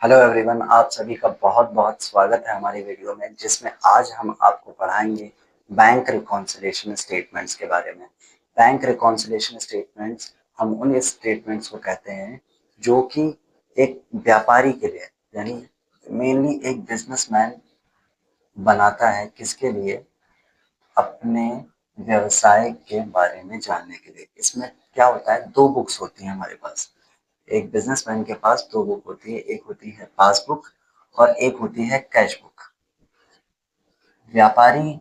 Hello everyone, आप सभी का बहुत बहुत स्वागत है हमारी वीडियो में, जिसमें आज हम आपको पढ़ाएंगे बैंक रिकॉन्सिलिएशन स्टेटमेंट्स के बारे में। बैंक रिकॉन्सिलिएशन स्टेटमेंट्स, हम उन स्टेटमेंट्स को कहते हैं जो कि एक व्यापारी के लिए, यानी मेनली एक बिजनेसमैन बनाता है। किसके लिए? अपने व्यवसाय के बारे में जानने के लिए। इसमें क्या होता है, दो बुक्स होती हैं हमारे पास। एक बिजनेसमैन के पास दो बुक होती है, एक होती है पासबुक और एक होती है कैश बुक। व्यापारी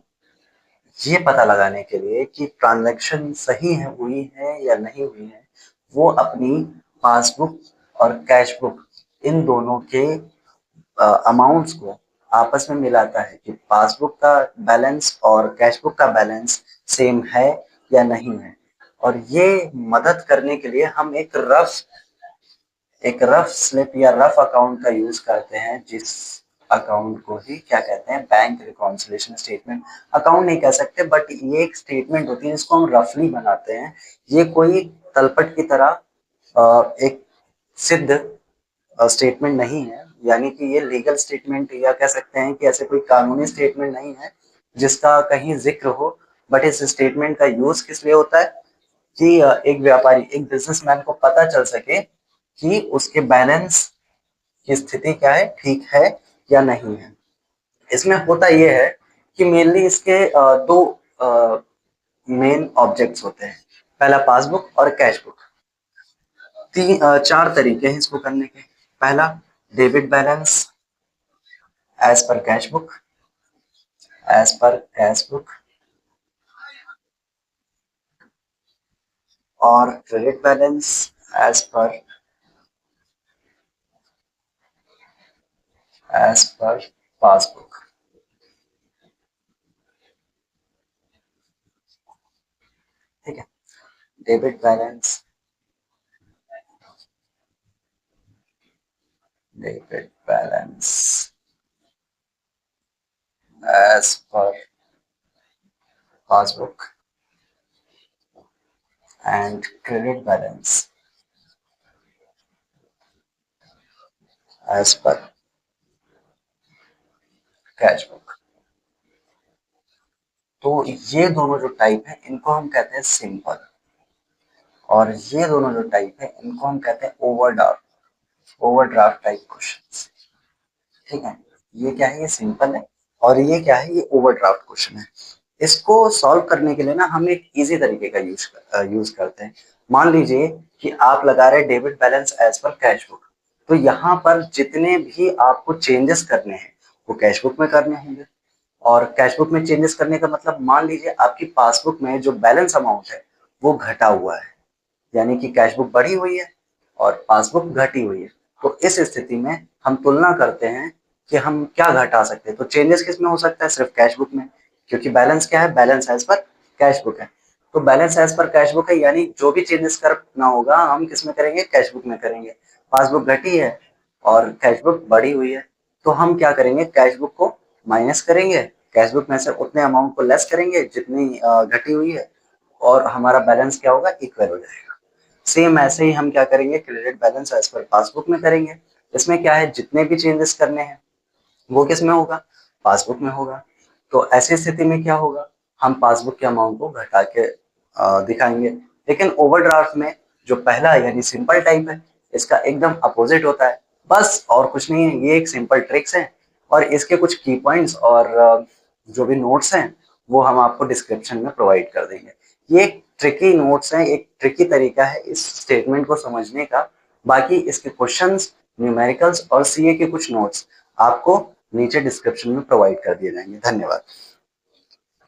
ये पता लगाने के लिए कि ट्रांजैक्शन सही है, हुई है या नहीं हुई है, वो अपनी पासबुक और कैश बुक, इन दोनों के अमाउंट्स को आपस में मिलाता है कि पासबुक का बैलेंस और कैश बुक का बैलेंस सेम है या नहीं है। और ये मदद करने के लिए हम एक रफ स्लिप या रफ अकाउंट का यूज करते हैं, जिस अकाउंट को ही क्या कहते हैं, बैंक रिकॉन्सिलिएशन स्टेटमेंट। अकाउंट नहीं कह सकते, बट ये एक स्टेटमेंट होती है जिसको हम रफली बनाते हैं। ये कोई तलपट की तरह एक सिद्ध स्टेटमेंट नहीं है, यानी कि ये लीगल स्टेटमेंट या कह सकते हैं कि ऐसे कोई कानूनी स्टेटमेंट नहीं है जिसका कहीं जिक्र हो। बट इस स्टेटमेंट का यूज किस लिए होता है कि एक व्यापारी, एक बिजनेसमैन को पता चल सके कि उसके बैलेंस की स्थिति क्या है, ठीक है या नहीं है। इसमें होता यह है कि मेनली इसके दो मेन ऑब्जेक्ट्स होते हैं। पहला पासबुक और कैश बुक। चार तरीके हैं इसको करने के। पहला, debit balance as per cash book, as per cash book, और credit balance as per passbook. ठीक है। Debit balance, debit balance as per passbook and credit balance as per cash book. तो ये दोनों जो टाइप है इनको हम कहते हैं सिंपल, और ये दोनों जो टाइप है इनको हम कहते हैं ओवरड्राफ्ट टाइप क्वेश्चंस। ठीक है। ये क्या है, ये सिंपल है, और ये क्या है, ये ओवरड्राफ्ट क्वेश्चन है। इसको सॉल्व करने के लिए ना हम एक इजी तरीके का यूज करते हैं। मान लीजिए कि आप लगा रहे debit balance as per cash book, तो यहाँ पर जितने भी आपको चेंजेस करने हैं वो कैश बुक में करने होंगे। और कैश बुक में चेंजेस करने का मतलब, मान लीजिए आपकी पासबुक में जो बैलेंस अमाउंट है वो घटा हुआ है, यानी कि कैश बुक बढ़ी हुई है और पासबुक घटी हुई है। तो इस स्थिति में हम तुलना करते हैं कि हम क्या घटा सकते हैं। तो चेंजेस किस में हो सकता है? सिर्फ कैश बुक में, क्योंकि बैलेंस क्या है, balance as per cash book है। तो balance as per cash book है, यानी जो भी चेंजेस करना होगा हम किस में करेंगे, कैश बुक में करेंगे। पासबुक घटी है और कैश बुक बढ़ी हुई है, तो हम क्या करेंगे, कैश बुक को माइनस करेंगे, कैश बुक में से उतने अमाउंट को लेस करेंगे जितनी घटी हुई है, और हमारा बैलेंस क्या होगा, इक्वल हो जाएगा। सेम ऐसे ही हम क्या करेंगे, credit balance as per passbook में करेंगे। इसमें क्या है, जितने भी चेंजेस करने हैं वो किस में होगा, पासबुक में होगा। तो ऐसी स्थिति में क्या होगा, हम पासबुक के अमाउंट को घटा के दिखाएंगे। लेकिन ओवरड्राफ्ट में जो पहला यानी सिंपल टाइप है, इसका एकदम अपोजिट होता है। बस और कुछ नहीं है, ये एक सिंपल ट्रिक्स है, और इसके कुछ की पॉइंट्स और जो भी नोट्स हैं वो हम आपको डिस्क्रिप्शन में प्रोवाइड कर देंगे। ये एक ट्रिकी नोट्स हैं, एक ट्रिकी तरीका है इस स्टेटमेंट को समझने का। बाकी इसके क्वेश्चंस, न्यूमेरिकल्स और सीए के कुछ नोट्स आपको नीचे डिस्क्रिप्शन में प्रोवाइड कर दिए जाएंगे। धन्यवाद।